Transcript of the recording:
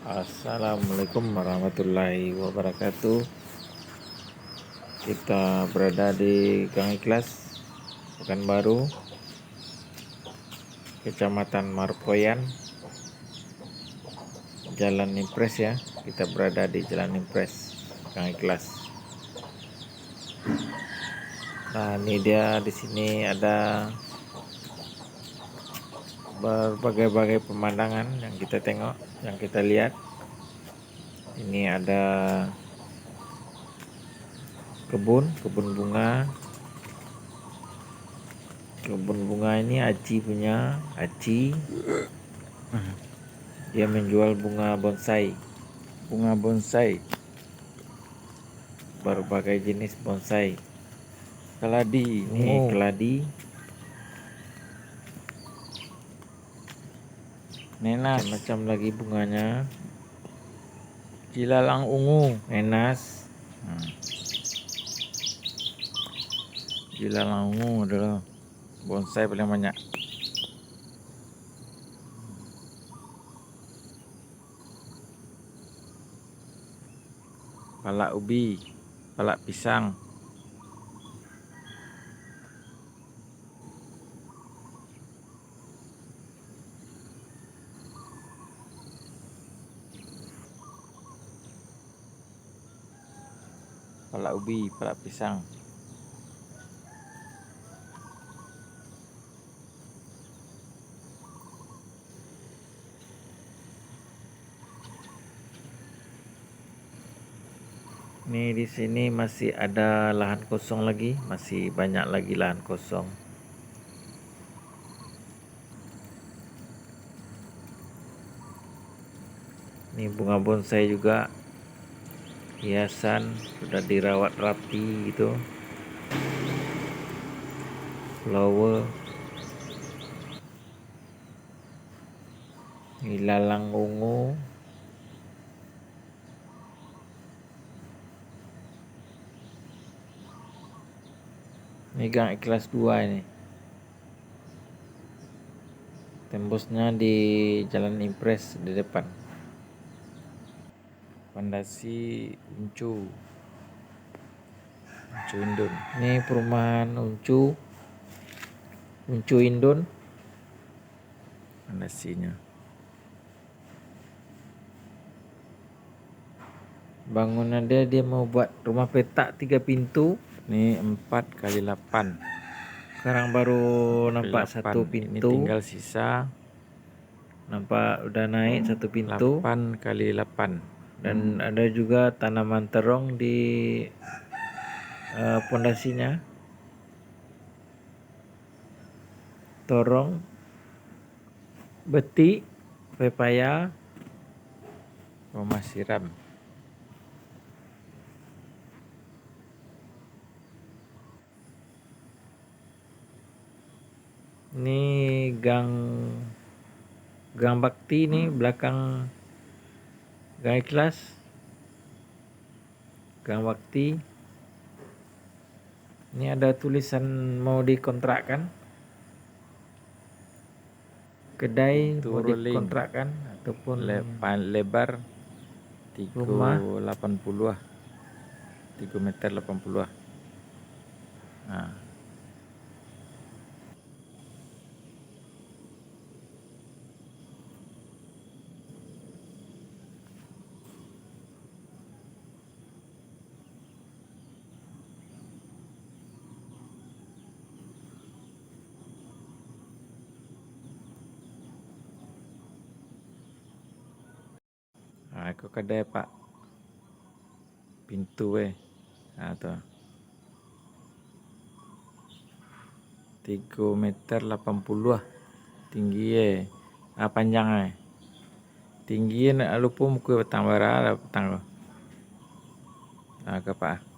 Assalamualaikum warahmatullahi wabarakatuh. Kita berada di Gang Ikhlas, Pekanbaru, Kecamatan Marpoyan, Jalan Impres ya. Kita berada di Jalan Impres, Gang Ikhlas. Nah, ini dia, di sini ada berbagai-bagai pemandangan yang kita tengok, yang kita lihat. Ini ada kebun bunga. Kebun bunga ini Aci punya. Aci dia menjual bunga bonsai, berbagai jenis bonsai. Keladi, Ini keladi, nenas, macam-macam lagi bunganya. jilalang ungu, Nenas, jilalang ungu adalah bonsai paling banyak. Palak ubi, palak pisang, palak ubi, palak pisang. ini di sini masih ada lahan kosong lagi, masih banyak lagi lahan kosong. Ini bunga bonsai juga, hiasan, sudah dirawat rapi gitu. Flower, ilalang ungu. Ini Gang Ikhlas 2 ini. Tembusnya di Jalan Impres di depan. Pandasi Uncu Indun. Ini perumahan Uncu Indun. Pandasinya. Bangunan dia mau buat rumah petak 3 pintu. Ini 4x8. Sekarang baru nampak 1 Ini pintu. tinggal sisa Nampak udah naik 1 pintu. 8x8. Dan ada juga tanaman terong di pondasinya. Torong, betik, pepaya, Rumah siram. Ini gang Bakti nih, belakang Gang Ikhlas. Gang Bakti. Ini ada tulisan mau dikontrakkan. Kedai Itu mau rolling. dikontrakkan ataupun Lebar rumah. 3,80 ah. 3 meter 80 ah. Nah, aku kedai Pak. Pintu Nah, tuh. 3 meter 80 ah. Tinggi panjang tinggi nak lupa muka petang bara petang lo. Nah, ke Pak.